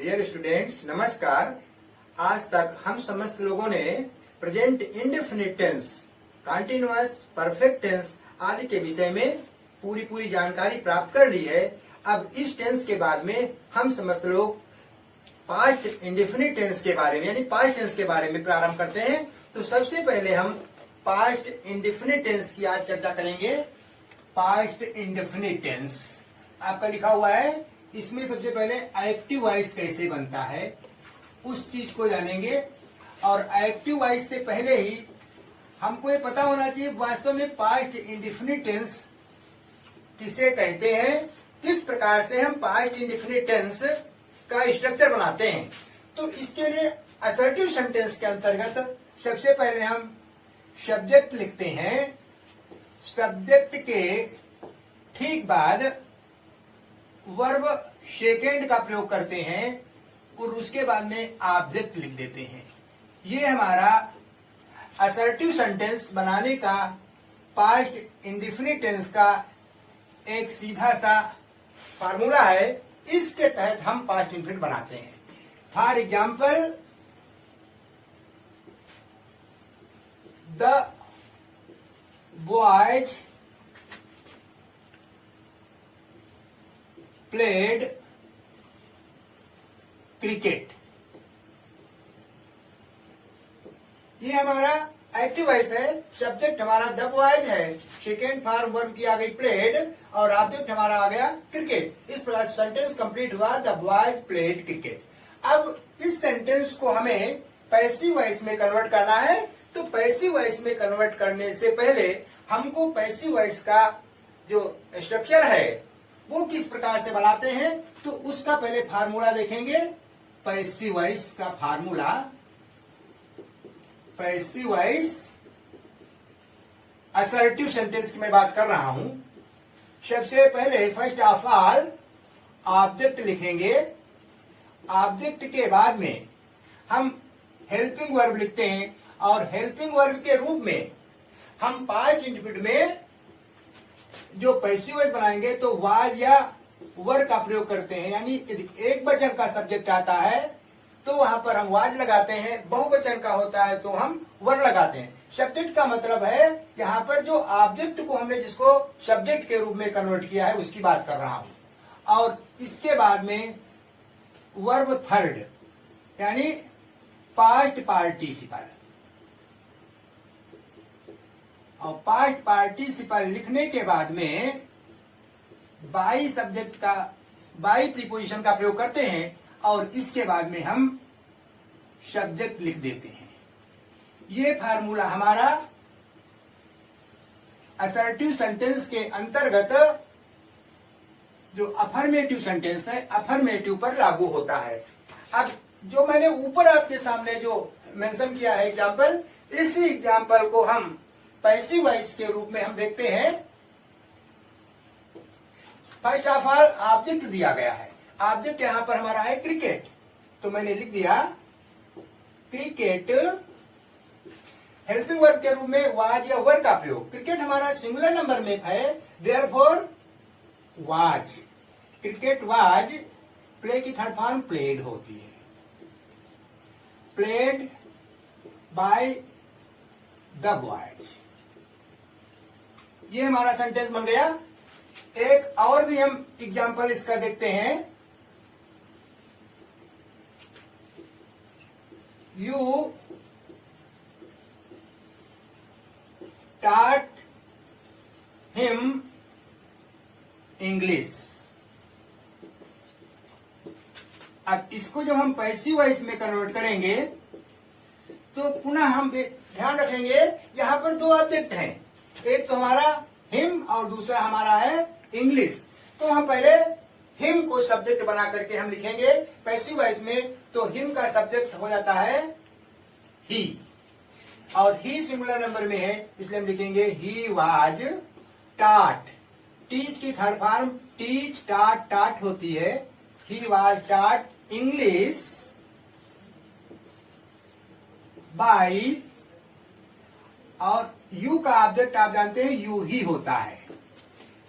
Dear students, नमस्कार। आज तक हम समस्त लोगों ने present indefinite tense, continuous, perfect tense आदि के विषय में पूरी जानकारी प्राप्त कर ली है। अब इस टेंस के बाद में हम समस्त लोग पास्ट इंडेफिनिट टेंस के बारे में यानी पास्ट टेंस के बारे में प्रारंभ करते हैं। तो सबसे पहले हम पास्ट इंडेफिनिट टेंस की आज चर्चा करेंगे। पास्ट इंडेफिनिट टेंस आपका लिखा हुआ है, इसमें सबसे पहले एक्टिव वॉइस कैसे बनता है उस चीज को जानेंगे। और एक्टिव वॉइस से पहले ही हमको ये पता होना चाहिए वास्तव में पास्ट इंडेफिनिट टेंस किसे कहते हैं, किस प्रकार से हम पास्ट इंडेफिनिट टेंस का स्ट्रक्चर बनाते हैं। तो इसके लिए असर्टिव सेंटेंस के अंतर्गत सबसे पहले हम सब्जेक्ट लिखते हैं। सब्जेक्ट के ठीक बाद वर्ब सेकेंड का प्रयोग करते हैं और उसके बाद में ऑब्जेक्ट लिख देते हैं। ये हमारा असर्टिव सेंटेंस बनाने का पास्ट इंडेफिनिट टेंस का एक सीधा सा फार्मूला है। इसके तहत हम पास्ट इंडेफिनिट बनाते हैं। For example, the boys played cricket. ये हमारा एक्टिव वॉइस है। सब्जेक्ट हमारा द बॉयज है, सेकेंड फॉर्म वर्ब की आ गई प्लेड और ऑब्जेक्ट हमारा आ गया क्रिकेट। इस प्रकार सेंटेंस कंप्लीट हुआ, द बॉयज प्लेड क्रिकेट। अब इस सेंटेंस को हमें पैसिव वॉइस में कन्वर्ट करना है। तो पैसिव वॉइस में कन्वर्ट करने से पहले हमको पैसिव वॉइस का जो स्ट्रक्चर है वो किस प्रकार से बनाते हैं तो उसका पहले फार्मूला देखेंगे। पैसिव वॉइस का formula, passive voice assertive sentence की मैं बात कर रहा हूं। सबसे पहले फर्स्ट ऑफ ऑल ऑब्जेक्ट लिखेंगे। ऑब्जेक्ट के बाद में हम हेल्पिंग वर्ब लिखते हैं और हेल्पिंग वर्ब के रूप में हम पास्ट इंडेफिनिट में जो पैसिव वॉइस बनाएंगे तो वाज या वर का प्रयोग करते हैं। यानी यदि एक वचन का सब्जेक्ट आता है तो वहां पर हम वाज लगाते हैं, बहुवचन का होता है तो हम वर लगाते हैं। सब्जेक्ट का मतलब है यहाँ पर जो ऑब्जेक्ट को हमने जिसको सब्जेक्ट के रूप में कन्वर्ट किया है उसकी बात कर रहा हूं। और इसके बाद में वर्ब थर्ड यानी पास्ट पार्टिसिपल। और पास्ट पार्टिसिपल लिखने के बाद में बाई सब्जेक्ट का बाई प्रीपोजिशन का प्रयोग करते हैं और इसके बाद में हम सब्जेक्ट लिख देते हैं। ये फार्मूला हमारा असर्टिव सेंटेंस के अंतर्गत जो अफर्मेटिव सेंटेंस है अफर्मेटिव पर लागू होता है। अब जो मैंने ऊपर आपके सामने जो मेंशन किया है एग्जाम्पल, इसी एग्जाम्पल को हम पैसिव वॉइस के रूप में हम देखते हैं। फर्स्ट ऑफ ऑल ऑब्जेक्ट दिया गया है। ऑब्जेक्ट यहां पर हमारा है क्रिकेट, तो मैंने लिख दिया क्रिकेट। हेल्पिंग वर्ब के रूप में वाज या वर का प्रयोग। क्रिकेट हमारा सिंगुलर नंबर में है, therefore was. Cricket was play की थर्ड फॉर्म प्लेड होती है। Played by the boys. ये हमारा सेंटेंस बन गया। एक और भी हम एग्जाम्पल इसका देखते हैं। You taught him English. अब इसको जब हम पैसिव वॉइस में कन्वर्ट करेंगे तो पुनः हम ध्यान रखेंगे यहाँ पर दो ऑब्जेक्ट हैं, एक तो हमारा हिम और दूसरा हमारा है इंग्लिश। तो हम पहले हिम को सब्जेक्ट बना करके हम लिखेंगे पैसिव वॉइस में। तो हिम का सब्जेक्ट हो जाता है ही और ही सिंगुलर नंबर में है, इसलिए हम लिखेंगे ही वाज टॉट। टीच की third form teach taught taught होती है। He was taught English by, और यू का ऑब्जेक्ट आप जानते हैं यू ही होता है।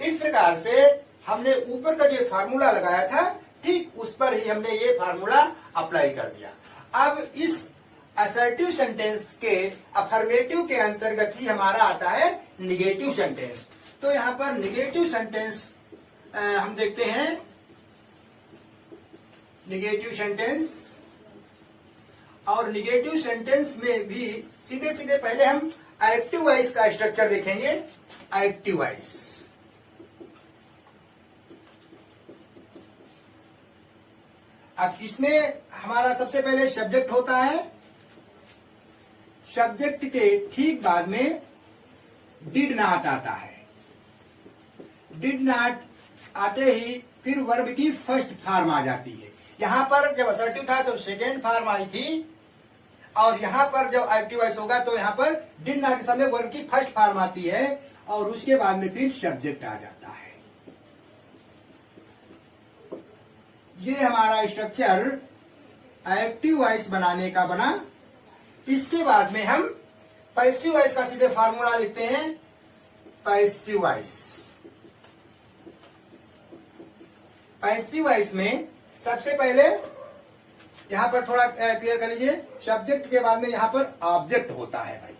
इस प्रकार से हमने ऊपर का जो फार्मूला लगाया था ठीक उस पर ही हमने ये फार्मूला अप्लाई कर दिया। अब इस असर्टिव सेंटेंस के अफर्मेटिव के अंतर्गत ही हमारा आता है निगेटिव सेंटेंस। तो यहाँ पर निगेटिव सेंटेंस हम देखते हैं। निगेटिव सेंटेंस, और निगेटिव सेंटेंस में भी सीधे सीधे पहले हम एक्टिव वॉइस का स्ट्रक्चर देखेंगे। एक्टिव वॉइस, अब इसमें हमारा सबसे पहले सब्जेक्ट होता है। सब्जेक्ट के ठीक बाद में डिड नॉट आता है। डिड नॉट आते ही फिर वर्ब की फर्स्ट फॉर्म आ जाती है। यहाँ पर जब असर्टिव था तो सेकेंड फॉर्म आई थी, और यहाँ पर जब एक्टिव वॉइस होगा तो यहाँ पर डिड नॉट के समय वर्ब की फर्स्ट फॉर्म आती है, और उसके बाद में फिर सब्जेक्ट आ जाता है। ये हमारा स्ट्रक्चर एक्टिव वॉइस बनाने का बना। इसके बाद में हम पैसिव वॉइस का सीधे फार्मूला लिखते हैं। पैसिव वॉइस, पैसिव वॉइस में सबसे पहले यहां पर थोड़ा क्लियर कर लीजिए, सब्जेक्ट के बाद में यहां पर ऑब्जेक्ट होता है भाई।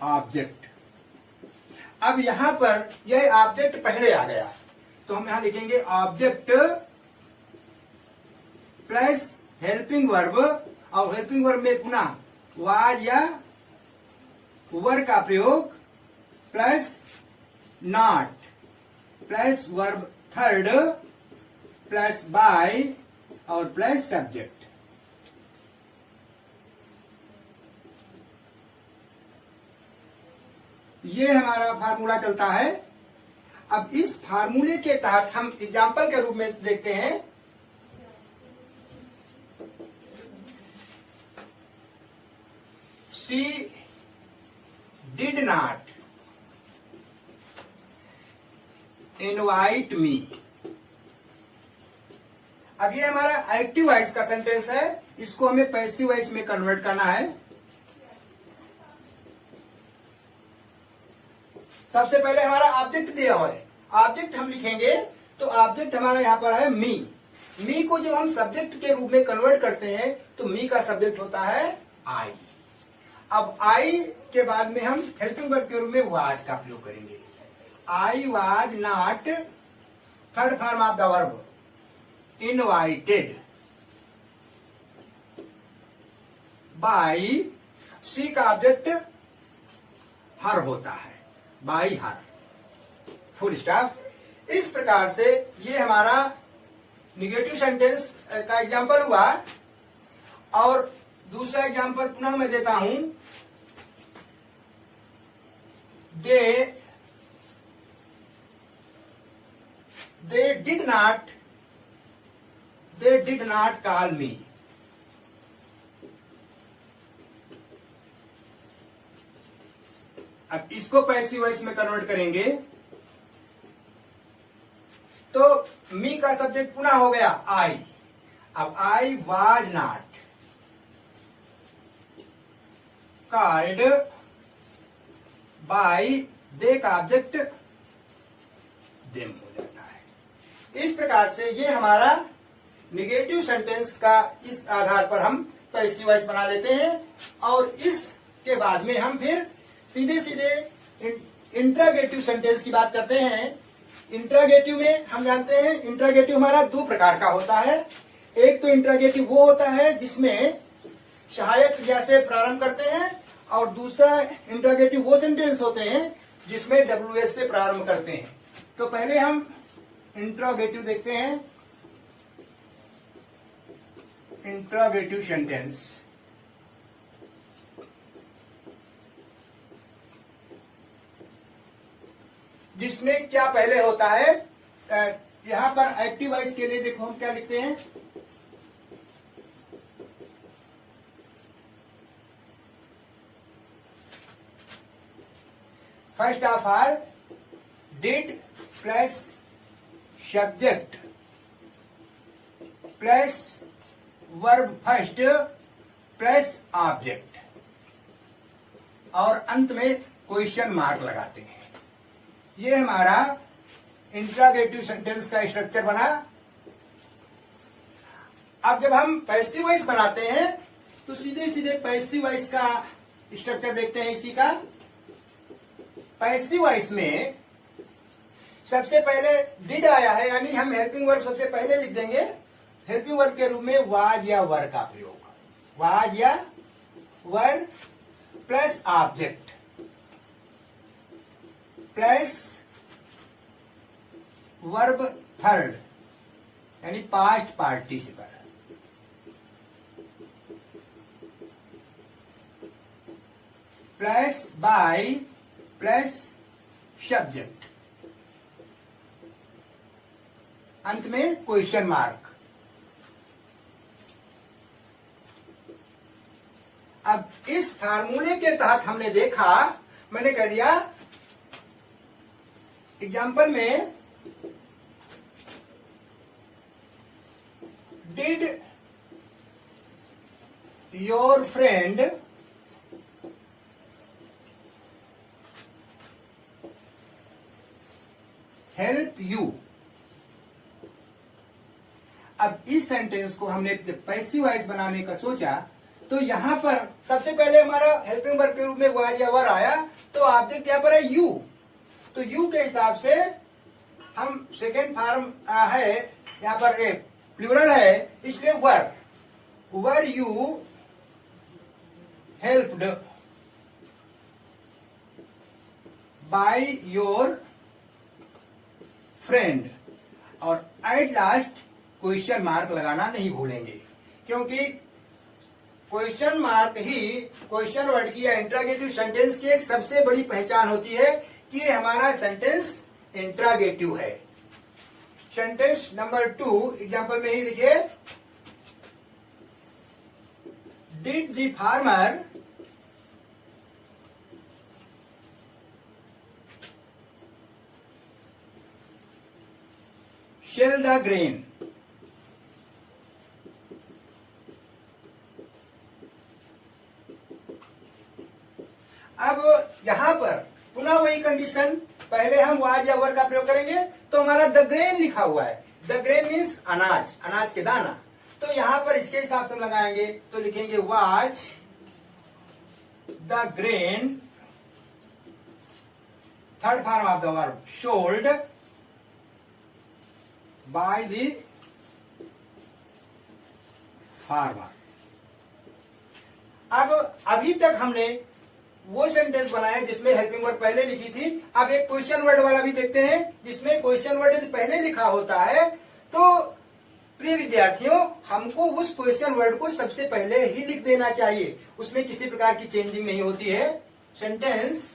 ऑब्जेक्ट, अब यहां पर यह ऑब्जेक्ट पहले आ गया तो हम यहां लिखेंगे ऑब्जेक्ट प्लस हेल्पिंग वर्ब, और हेल्पिंग वर्ब में पुनः वाज या वर का प्रयोग, plus not, plus verb third, plus by, और प्लस सब्जेक्ट। ये हमारा फार्मूला चलता है। अब इस फार्मूले के तहत हम एग्जाम्पल के रूप में देखते हैं। She did not invite me। अब ये हमारा एक्टिव वॉइस का सेंटेंस है, इसको हमें पैसिव वॉइस में कन्वर्ट करना है। सबसे पहले हमारा ऑब्जेक्ट दिया हुआ है, ऑब्जेक्ट हम लिखेंगे तो ऑब्जेक्ट हमारा यहाँ पर है मी। मी को जो हम सब्जेक्ट के रूप में कन्वर्ट करते हैं तो मी का सब्जेक्ट होता है आई। अब आई के बाद में हम हेल्पिंग वर्ब के रूप में वाज का प्रयोग करेंगे। I was not, third form of the verb, invited by. She का ऑब्जेक्ट हर होता है, बाई हर, फुल स्टॉप। इस प्रकार से ये हमारा निगेटिव सेंटेंस का एग्जाम्पल हुआ। और दूसरा एग्जाम्पल पुनः मैं देता हूं। they did not call me। अब इसको पैसिव वॉइस में कन्वर्ट करेंगे तो मी का सब्जेक्ट पुनः हो गया आई। अब I was not called by, they का ऑब्जेक्ट देम हो जाता है। इस प्रकार से ये हमारा निगेटिव सेंटेंस का इस आधार पर हम पैसिव वॉइस बना लेते हैं। और इसके बाद में हम फिर सीधे सीधे इंट्रागेटिव सेंटेंस की बात करते हैं। इंट्रागेटिव में हम जानते हैं इंट्रागेटिव हमारा दो प्रकार का होता है। एक तो इंट्रागेटिव वो होता है जिसमें सहायक क्रिया से प्रारंभ करते हैं, और दूसरा इंट्रागेटिव वो सेंटेंस होते हैं जिसमें WS से प्रारंभ करते हैं। तो पहले हम इंट्रागेटिव देखते हैं। इंट्रागेटिव सेंटेंस, जिसमें क्या पहले होता है, यहां पर एक्टिव वॉइस के लिए देखो हम क्या लिखते हैं। First of all did plus subject plus verb first plus object, और अंत में क्वेश्चन मार्क लगाते हैं। ये हमारा इंट्रागेटिव सेंटेंस का स्ट्रक्चर बना। अब जब हम पैसिव वॉइस बनाते हैं तो सीधे सीधे पैसिव वॉइस का स्ट्रक्चर देखते हैं इसी का। पैसिव वॉइस में सबसे पहले डिड आया है, यानी हम हेल्पिंग वर्ब सबसे पहले लिख देंगे। हेल्पिंग वर्ब के रूप में वाज या वर का प्रयोग, वाज या were plus object plus verb third यानी past participle plus by plus subject, अंत में क्वेश्चन मार्क। अब इस फार्मूले के तहत हमने देखा, मैंने कह दिया एग्जाम्पल में did your friend help you. अब इस सेंटेंस को हमने पैसिव वॉइस बनाने का सोचा तो यहां पर सबसे पहले हमारा हेल्पिंग वर्ब के रूप में वाज या वर आया, तो ऑब्जेक्ट यहां पर है यू। तो यू के हिसाब से हम सेकेंड फॉर्म है यहां पर एक प्लूरल है, इसलिए were you helped by your friend, और एट लास्ट क्वेश्चन मार्क लगाना नहीं भूलेंगे, क्योंकि क्वेश्चन मार्क ही क्वेश्चन वर्ड की या इंट्रागेटिव सेंटेंस की एक सबसे बड़ी पहचान होती है कि ये हमारा सेंटेंस इंट्रागेटिव है। सेंटेंस नंबर 2 एग्जाम्पल में ही देखिए, did the farmer shell the grain. अब यहां पर पुनः वही कंडीशन, पहले हम वाज या वर का प्रयोग करेंगे तो हमारा द ग्रेन लिखा हुआ है, द ग्रेन मीन्स अनाज, अनाज के दाना। तो यहां पर इसके हिसाब से हम लगाएंगे तो लिखेंगे was the grain, third form of the verb sold by the farmer. अब अभी तक हमने वो सेंटेंस बनाया जिसमें हेल्पिंग वर्ब पहले लिखी थी। अब एक क्वेश्चन वर्ड वाला भी देखते हैं जिसमें क्वेश्चन वर्ड यदि पहले लिखा होता है तो प्रिय विद्यार्थियों हमको उस क्वेश्चन वर्ड को सबसे पहले ही लिख देना चाहिए, उसमें किसी प्रकार की चेंजिंग नहीं होती है। Sentence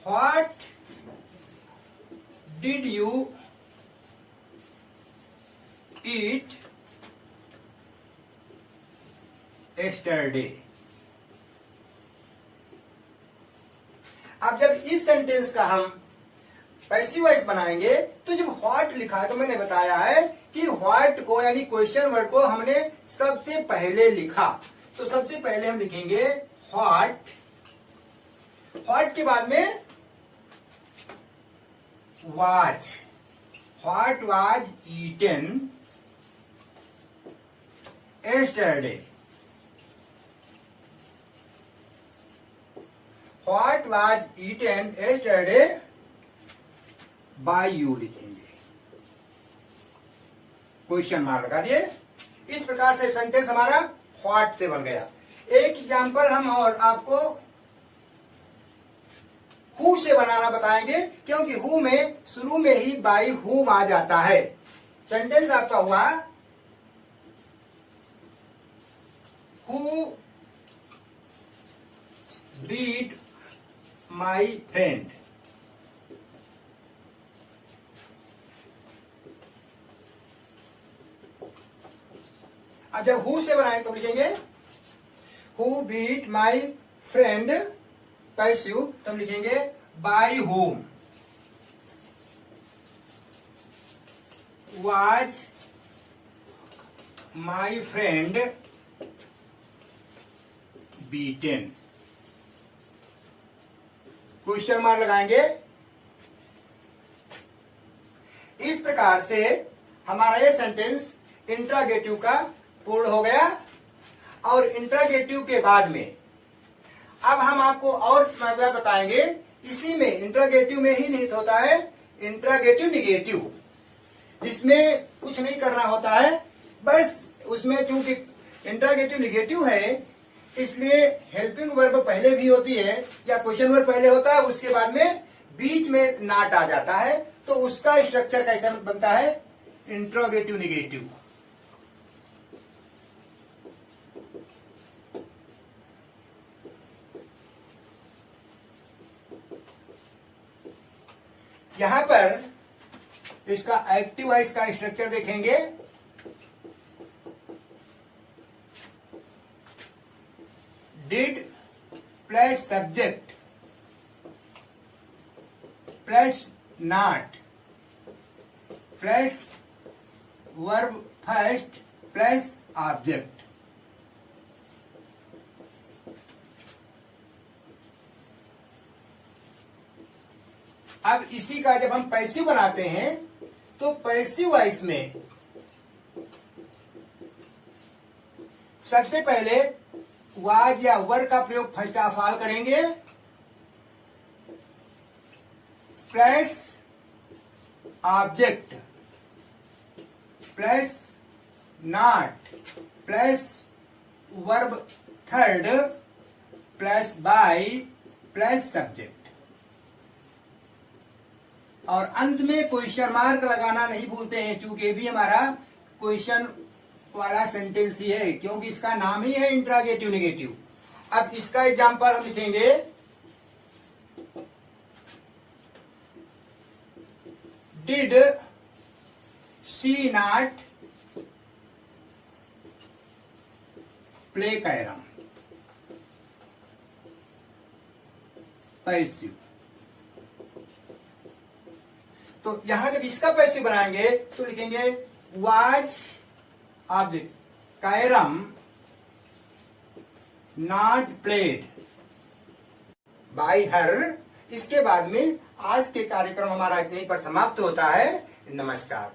what did you eat yesterday। अब जब इस सेंटेंस का हम पैसिव वॉइस बनाएंगे तो जब व्हाट लिखा है तो मैंने बताया है कि व्हाट को यानी क्वेश्चन वर्ड को हमने सबसे पहले लिखा, तो सबसे पहले हम लिखेंगे व्हाट, व्हाट के बाद में was, what was eaten yesterday, What was eaten yesterday by you लिखेंगे, क्वेश्चन मार्क लगा दिए। इस प्रकार से सेंटेंस हमारा व्हाट से बन गया। एक एग्जाम्पल हम और आपको हु से बनाना बताएंगे, क्योंकि हु में शुरू में ही बाई हुम आ जाता है। सेंटेंस आपका हुआ हु बीट माई फ्रेंड। अब जब हु से बनाएंगे तो लिखेंगे who beat my friend passive, तब लिखेंगे by whom was my friend beaten. Question mark लगाएंगे। इस प्रकार से हमारा ये सेंटेंस इंट्रागेटिव का पूर्ण हो गया। और इंट्रागेटिव के बाद में अब हम आपको और मतलब बताएंगे, इसी में इंट्रागेटिव में ही निहित होता है इंट्रागेटिव निगेटिव, जिसमें कुछ नहीं करना होता है, बस उसमें चूंकि इंट्रागेटिव निगेटिव है इसलिए हेल्पिंग वर्ब पहले भी होती है या क्वेश्चन वर्ब पहले होता है, उसके बाद में बीच में नॉट आ जाता है, तो उसका स्ट्रक्चर कैसा बनता है, इंट्रोगेटिव निगेटिव। यहां पर इसका एक्टिव वॉइस का स्ट्रक्चर देखेंगे। Did plus subject plus not plus verb first plus object. अब इसी का जब हम पैसिव बनाते हैं तो पैसिव वॉइस में सबसे पहले वाज या वर का प्रयोग फर्स्ट ऑफ ऑल करेंगे, plus object plus not plus verb third plus by plus subject. और अंत में क्वेश्चन मार्क लगाना नहीं भूलते हैं, क्योंकि भी हमारा क्वेश्चन वाला सेंटेंस ही है, क्योंकि इसका नाम ही है इंट्रागेटिव निगेटिव। अब इसका एग्जांपल हम लिखेंगे, did she not play carrom, passive. तो यहां जब इसका पैसिव बनाएंगे तो लिखेंगे was object carrom not played by हर। इसके बाद में आज के कार्यक्रम हमारा यहीं पर समाप्त होता है। नमस्कार।